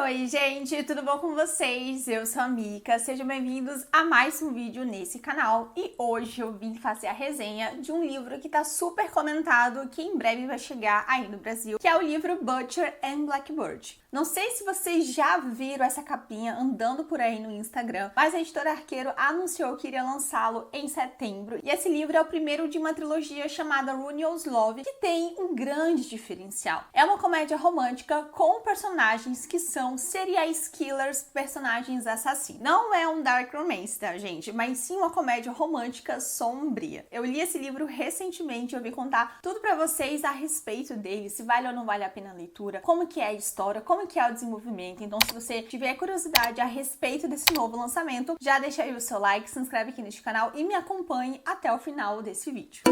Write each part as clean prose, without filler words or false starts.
Oi, gente, tudo bom com vocês? Eu sou a Mika, sejam bem-vindos a mais um vídeo nesse canal e hoje eu vim fazer a resenha de um livro que tá super comentado, que em breve vai chegar aí no Brasil, que é o livro Butcher and Blackbird. Não sei se vocês já viram essa capinha andando por aí no Instagram, mas a editora Arqueiro anunciou que iria lançá-lo em setembro. E esse livro é o primeiro de uma trilogia chamada Runyon's Love, que tem um grande diferencial. É uma comédia romântica com personagens que são serial killers, personagens assassinos. Não é um dark romance, tá, gente? Mas sim uma comédia romântica sombria. Eu li esse livro recentemente, eu vim contar tudo pra vocês a respeito dele, se vale ou não vale a pena a leitura, como que é a história, como que é o desenvolvimento. Então, se você tiver curiosidade a respeito desse novo lançamento, já deixa aí o seu like, se inscreve aqui neste canal e me acompanhe até o final desse vídeo.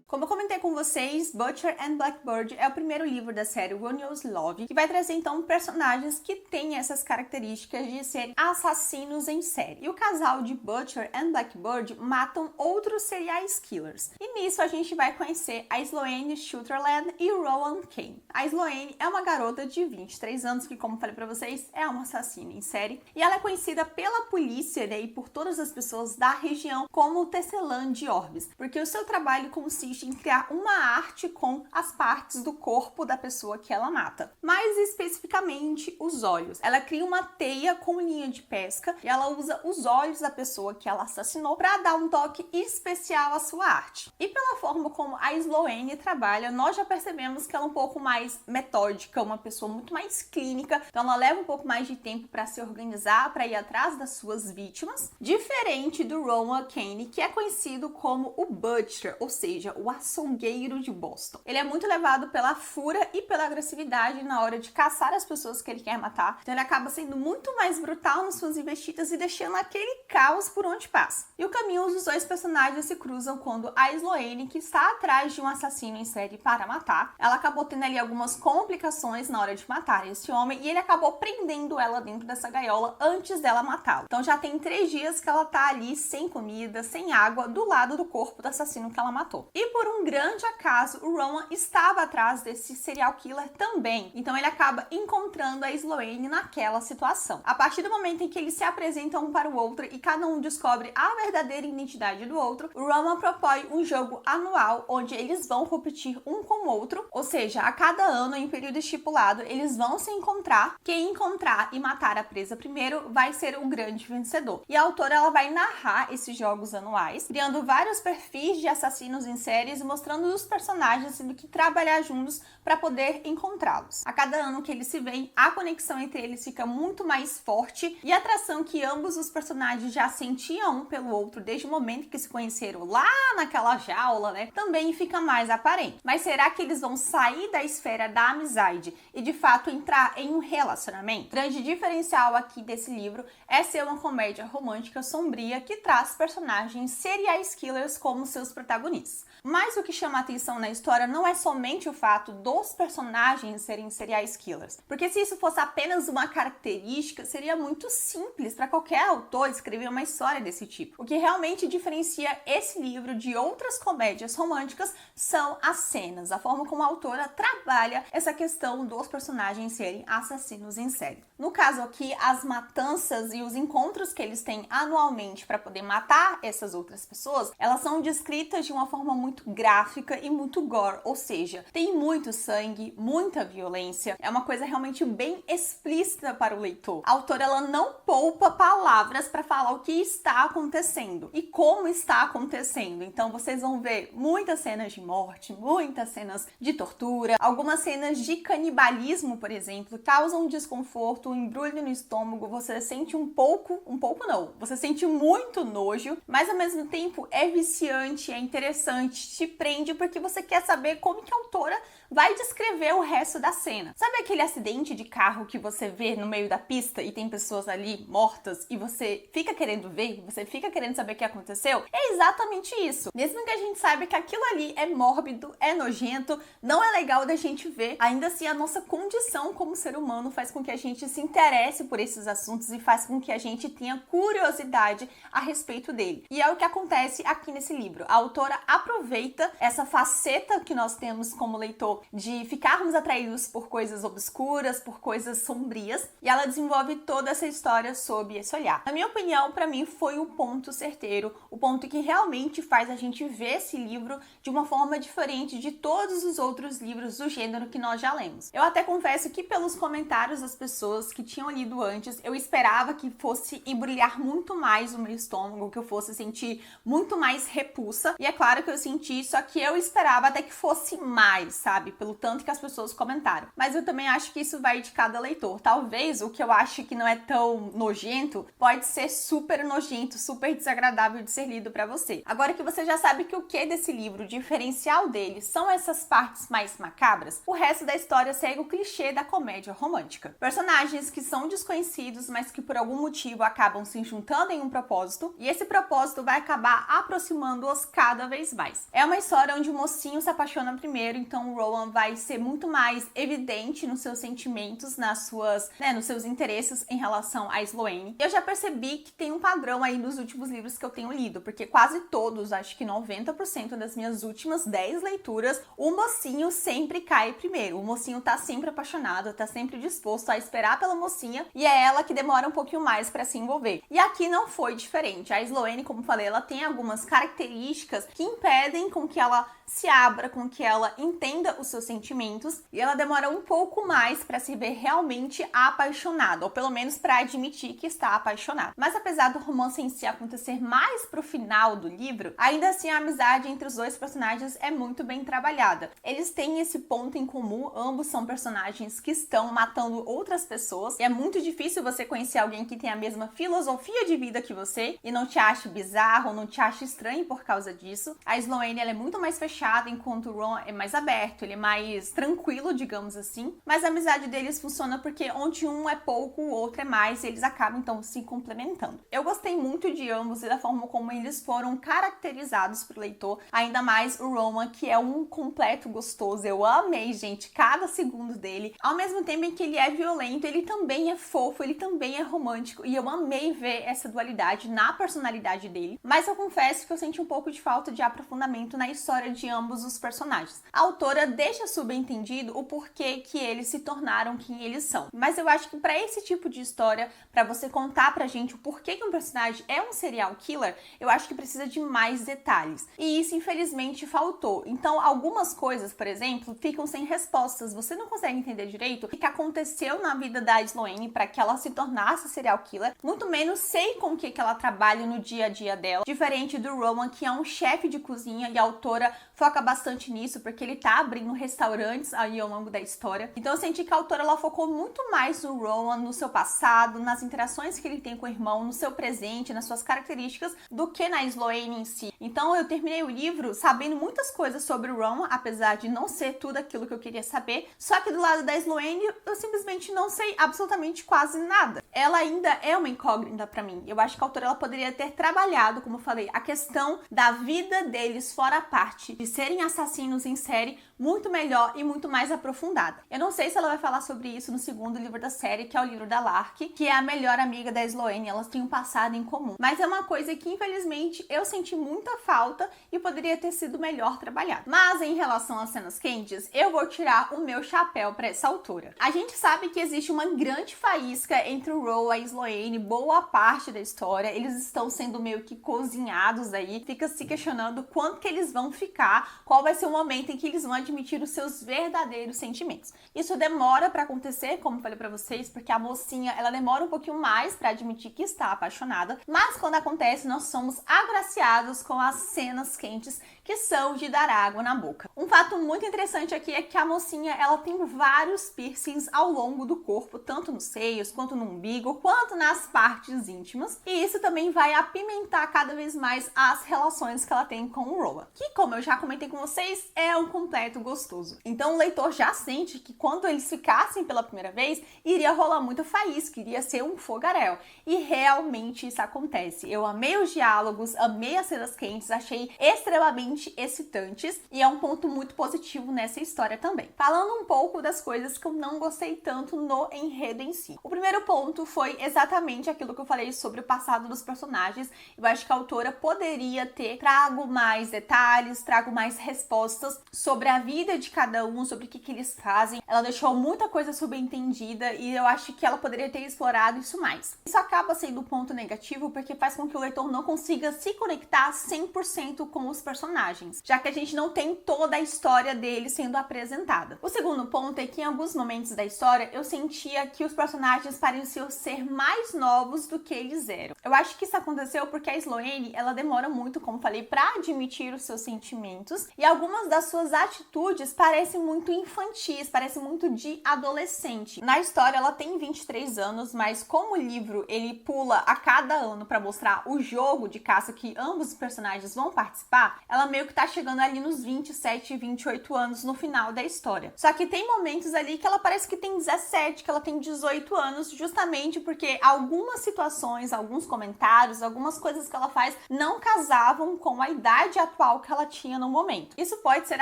Como eu comentei com vocês, Butcher and Blackbird é o primeiro livro da série Runyon's Love, que vai trazer então personagens que têm essas características de serem assassinos em série. E o casal de Butcher and Blackbird matam outros serial killers. E nisso a gente vai conhecer a Sloane Sutherland e o Rowan Kane. A Sloane é uma garota de 23 anos que, como falei pra vocês, é uma assassina em série. E ela é conhecida pela polícia, né, e por todas as pessoas da região como tecelã de orbes, porque o seu trabalho consiste em criar uma arte com as partes do corpo da pessoa que ela mata. Mais especificamente, os olhos. Ela cria uma teia com linha de pesca e ela usa os olhos da pessoa que ela assassinou para dar um toque especial à sua arte. E pela forma como a Sloane trabalha, nós já percebemos que ela é um pouco mais metódica, uma pessoa muito mais clínica, então ela leva um pouco mais de tempo para se organizar, para ir atrás das suas vítimas, diferente do Rowan Kane, que é conhecido como o Butcher, ou seja, o açougueiro de Boston. Ele é muito levado pela fúria e pela agressividade na hora de caçar as pessoas que ele quer matar, então ele acaba sendo muito mais brutal nas suas investidas e deixando aquele caos por onde passa. E o caminho dos dois personagens se cruzam quando a Sloane, que está atrás de um assassino em série para matar, ela acabou tendo ali algumas complicações na hora de matar esse homem e ele acabou prendendo ela dentro dessa gaiola antes dela matá-lo. Então já tem 3 dias que ela tá ali sem comida, sem água, do lado do corpo do assassino que ela matou. E por um grande acaso, o Rowan estava atrás desse serial killer também. Então ele acaba encontrando a Sloane naquela situação. A partir do momento em que eles se apresentam um para o outro e cada um descobre a verdadeira identidade do outro, o Rowan propõe um jogo anual onde eles vão competir um com o outro, ou seja, a cada ano, em período estipulado, eles vão se encontrar. Quem encontrar e matar a presa primeiro vai ser o grande vencedor. E a autora ela vai narrar esses jogos anuais, criando vários perfis de assassinos em séries e mostrando os personagens tendo que trabalhar juntos para poder encontrá-los. A cada ano que eles se veem, a conexão entre eles fica muito mais forte e a atração que ambos os personagens já sentiam um pelo outro desde o momento que se conheceram lá naquela jaula, né, também fica mais aparente. Mas será que eles vão sair da esfera da amizade e de fato entrar em um relacionamento? O grande diferencial aqui desse livro é ser uma comédia romântica sombria que traz personagens serial killers como seus protagonistas. Mas o que chama a atenção na história não é somente o fato dos personagens serem serial killers, porque se isso fosse apenas uma característica, seria muito simples para qualquer autor escrever uma história desse tipo. O que realmente diferencia esse livro de outras comédias românticas são as cenas, a forma como a autora trabalha essa questão dos personagens serem assassinos em série. No caso aqui, as matanças e os encontros que eles têm anualmente para poder matar essas outras pessoas, elas são descritas de uma forma muito gráfica e muito gore, ou seja, tem muito sangue, muita violência, é uma coisa realmente bem explícita para o leitor. A autora ela não poupa palavras para falar o que está acontecendo e como está acontecendo, então vocês vão ver muitas cenas de morte, muitas cenas de tortura, algumas cenas de canibalismo, por exemplo, causam desconforto, um embrulho no estômago, você sente um pouco não, você sente muito nojo, mas ao mesmo tempo é viciante, é interessante, te prende porque você quer saber como que a autora vai descrever o resto da cena. Sabe aquele acidente de carro que você vê no meio da pista e tem pessoas ali mortas e você fica querendo ver, você fica querendo saber o que aconteceu? É exatamente isso. Mesmo que a gente saiba que aquilo ali é mórbido, é nojento, não é legal da gente ver, ainda assim a nossa condição como ser humano faz com que a gente se interesse por esses assuntos e faz com que a gente tenha curiosidade a respeito dele. E é o que acontece aqui nesse livro. A autora aproveita aproveita essa faceta que nós temos como leitor de ficarmos atraídos por coisas obscuras, por coisas sombrias, e ela desenvolve toda essa história sob esse olhar. Na minha opinião, para mim foi o ponto certeiro, o ponto que realmente faz a gente ver esse livro de uma forma diferente de todos os outros livros do gênero que nós já lemos. Eu até confesso que pelos comentários das pessoas que tinham lido antes, eu esperava que fosse embrulhar muito mais o meu estômago, que eu fosse sentir muito mais repulsa, e é claro que eu senti, só que eu esperava até que fosse mais, sabe? Pelo tanto que as pessoas comentaram. Mas eu também acho que isso vai de cada leitor. Talvez o que eu acho que não é tão nojento, pode ser super nojento, super desagradável de ser lido pra você. Agora que você já sabe que o que desse livro, o diferencial dele, são essas partes mais macabras, o resto da história segue o clichê da comédia romântica. Personagens que são desconhecidos, mas que por algum motivo acabam se juntando em um propósito, e esse propósito vai acabar aproximando-os cada vez mais. É uma história onde o mocinho se apaixona primeiro, então o Rowan vai ser muito mais evidente nos seus sentimentos, nos seus interesses em relação a Sloane. Eu já percebi que tem um padrão aí nos últimos livros que eu tenho lido, porque quase todos, acho que 90% das minhas últimas 10 leituras, o mocinho sempre cai primeiro. O mocinho tá sempre apaixonado, tá sempre disposto a esperar pela mocinha, e é ela que demora um pouquinho mais pra se envolver. E aqui não foi diferente. A Sloane, como falei, ela tem algumas características que impedem com que ela se abra, com que ela entenda os seus sentimentos, e ela demora um pouco mais para se ver realmente apaixonada, ou pelo menos para admitir que está apaixonada. Mas apesar do romance em si acontecer mais pro final do livro, ainda assim a amizade entre os dois personagens é muito bem trabalhada. Eles têm esse ponto em comum, ambos são personagens que estão matando outras pessoas, e é muito difícil você conhecer alguém que tem a mesma filosofia de vida que você e não te ache bizarro, não te ache estranho por causa disso. A Sloane, ela é muito mais fechada, enquanto o Ron é mais aberto, ele é mais tranquilo, digamos assim. Mas a amizade deles funciona porque onde um é pouco, o outro é mais, e eles acabam então se complementando. Eu gostei muito de ambos e da forma como eles foram caracterizados pro leitor, ainda mais o Rowan, que é um completo gostoso. Eu amei, gente, cada segundo dele. Ao mesmo tempo em que ele é violento, ele também é fofo, ele também é romântico, e eu amei ver essa dualidade na personalidade dele. Mas eu confesso que eu senti um pouco de falta de aprofundamento na história de ambos os personagens. A autora deixa subentendido o porquê que eles se tornaram quem eles são. Mas eu acho que para esse tipo de história, para você contar pra gente o porquê que um personagem é um serial killer, eu acho que precisa de mais detalhes. E isso, infelizmente, faltou. Então, algumas coisas, por exemplo, ficam sem respostas. Você não consegue entender direito o que aconteceu na vida da Sloane para que ela se tornasse serial killer. Muito menos sei com o que ela trabalha no dia a dia dela. Diferente do Rowan, que é um chefe de cozinha, e a autora foca bastante nisso, porque ele tá abrindo restaurantes aí ao longo da história. Então eu senti que a autora, ela focou muito mais no Rowan, no seu passado, nas interações que ele tem com o irmão, no seu presente, nas suas características, do que na Sloane em si. Então eu terminei o livro sabendo muitas coisas sobre o Rowan, apesar de não ser tudo aquilo que eu queria saber, só que do lado da Sloane eu simplesmente não sei absolutamente quase nada. Ela ainda é uma incógnita pra mim. Eu acho que a autora, ela poderia ter trabalhado, como eu falei, a questão da vida deles fora a parte de serem assassinos em série muito melhor e muito mais aprofundada. Eu não sei se ela vai falar sobre isso no segundo livro da série, que é o livro da Lark, que é a melhor amiga da Sloane. Elas têm um passado em comum. Mas é uma coisa que, infelizmente, eu senti muita falta e poderia ter sido melhor trabalhado. Mas em relação às cenas quentes, eu vou tirar o meu chapéu para essa autora. A gente sabe que existe uma grande faísca entre o Ro e a Sloane, boa parte da história. Eles estão sendo meio que cozinhados aí. Fica se questionando quanto que eles vão ficar, qual vai ser o momento em que eles vão admitir os seus verdadeiros sentimentos. Isso demora para acontecer, como eu falei para vocês, porque a mocinha, ela demora um pouquinho mais para admitir que está apaixonada, mas quando acontece, nós somos agraciados com as cenas quentes, que são de dar água na boca. Um fato muito interessante aqui é que a mocinha, ela tem vários piercings ao longo do corpo, tanto nos seios, quanto no umbigo, quanto nas partes íntimas, e isso também vai apimentar cada vez mais as relações que ela tem com o Rowan, que, como eu já comentei com vocês, é um completo gostoso. Então o leitor já sente que quando eles ficassem pela primeira vez, iria rolar muita faísca, iria ser um fogaréu. E realmente isso acontece. Eu amei os diálogos, amei as cenas quentes, achei extremamente extremamente excitantes e é um ponto muito positivo nessa história também. Falando um pouco das coisas que eu não gostei tanto no enredo em si. O primeiro ponto foi exatamente aquilo que eu falei sobre o passado dos personagens. Eu acho que a autora poderia ter trago mais detalhes, trago mais respostas sobre a vida de cada um, sobre o que eles fazem. Ela deixou muita coisa subentendida e eu acho que ela poderia ter explorado isso mais. Isso acaba sendo um ponto negativo porque faz com que o leitor não consiga se conectar 100% com os personagens, já que a gente não tem toda a história deles sendo apresentada. O segundo ponto é que em alguns momentos da história eu sentia que os personagens pareciam ser mais novos do que eles eram. Eu acho que isso aconteceu porque a Sloane, ela demora muito, como falei, para admitir os seus sentimentos e algumas das suas atitudes parecem muito infantis, parecem muito de adolescente. Na história ela tem 23 anos, mas como o livro ele pula a cada ano para mostrar o jogo de caça que ambos os personagens vão participar, ela meio que tá chegando ali nos 27 e 28 anos no final da história. Só que tem momentos ali que ela parece que tem 17, que ela tem 18 anos, justamente porque algumas situações, alguns comentários, algumas coisas que ela faz não casavam com a idade atual que ela tinha no momento. Isso pode ser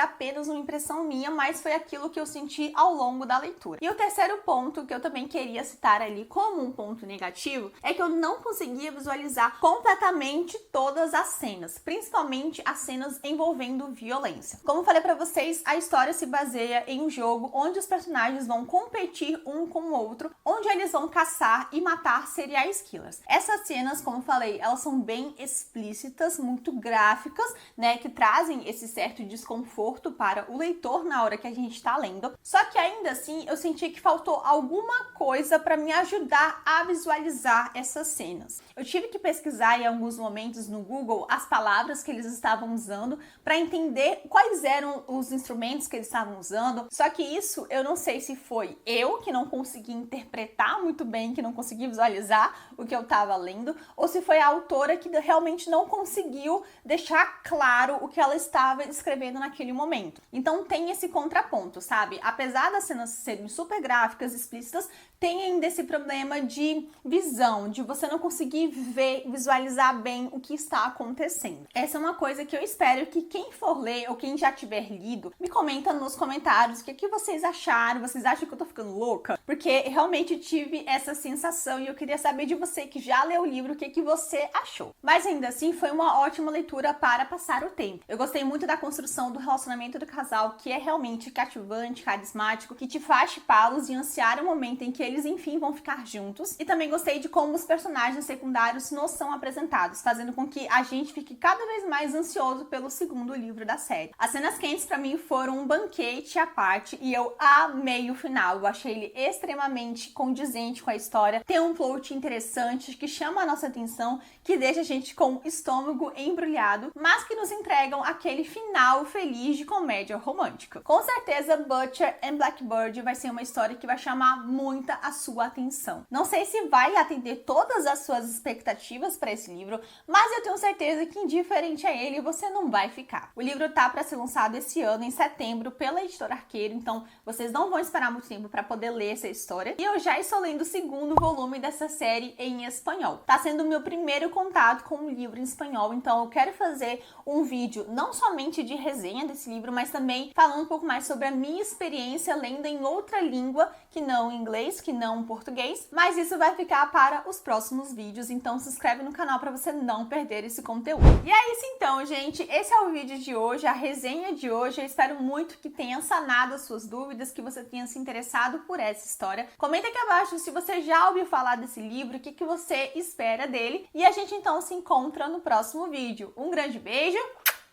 apenas uma impressão minha, mas foi aquilo que eu senti ao longo da leitura. E o terceiro ponto que eu também queria citar ali como um ponto negativo é que eu não conseguia visualizar completamente todas as cenas, principalmente as cenas envolvendo violência. Como eu falei pra vocês, a história se baseia em um jogo onde os personagens vão competir um com o outro, onde eles vão caçar e matar serial killers. Essas cenas, como eu falei, elas são bem explícitas, muito gráficas, né, que trazem esse certo desconforto para o leitor na hora que a gente tá lendo. Só que ainda assim, eu senti que faltou alguma coisa para me ajudar a visualizar essas cenas. Eu tive que pesquisar em alguns momentos no Google as palavras que eles estavam usando para entender quais eram os instrumentos que eles estavam usando. Só que isso eu não sei se foi eu que não consegui interpretar muito bem, que não consegui visualizar o que eu estava lendo, ou se foi a autora que realmente não conseguiu deixar claro o que ela estava escrevendo naquele momento. Então tem esse contraponto, sabe? Apesar das cenas serem super gráficas, explícitas, tem ainda esse problema de visão, de você não conseguir ver, visualizar bem o que está acontecendo. Essa é uma coisa que eu espero que quem for ler ou quem já tiver lido, me comenta nos comentários o que vocês acharam. Vocês acham que eu tô ficando louca? Porque realmente tive essa sensação e eu queria saber de você que já leu o livro, o que você achou. Mas ainda assim, foi uma ótima leitura para passar o tempo. Eu gostei muito da construção do relacionamento do casal, que é realmente cativante, carismático, que te faz chipá-los e ansiar o momento em que eles, enfim, vão ficar juntos. E também gostei de como os personagens secundários nos são apresentados, fazendo com que a gente fique cada vez mais ansioso pelo segundo livro da série. As cenas quentes pra mim foram um banquete à parte e eu amei o final. Eu achei ele extremamente condizente com a história. Tem um plot interessante que chama a nossa atenção, que deixa a gente com o estômago embrulhado, mas que nos entregam aquele final feliz de comédia romântica. Com certeza, Butcher and Blackbird vai ser uma história que vai chamar muita a sua atenção. Não sei se vai atender todas as suas expectativas para esse livro, mas eu tenho certeza que indiferente a ele, você não vai ficar. O livro tá para ser lançado esse ano, em setembro, pela editora Arqueiro, então vocês não vão esperar muito tempo para poder ler essa história. E eu já estou lendo o segundo volume dessa série em espanhol. Tá sendo o meu primeiro contato com o livro em espanhol, então eu quero fazer um vídeo não somente de resenha desse livro, mas também falando um pouco mais sobre a minha experiência lendo em outra língua, que não inglês, que não português, mas isso vai ficar para os próximos vídeos, então se inscreve no canal para você não perder esse conteúdo. E é isso então, gente, esse é o vídeo de hoje, a resenha de hoje. Eu espero muito que tenha sanado as suas dúvidas, que você tenha se interessado por essa história. Comenta aqui abaixo se você já ouviu falar desse livro, o que você espera dele, e a gente então se encontra no próximo vídeo. Um grande beijo,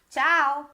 tchau!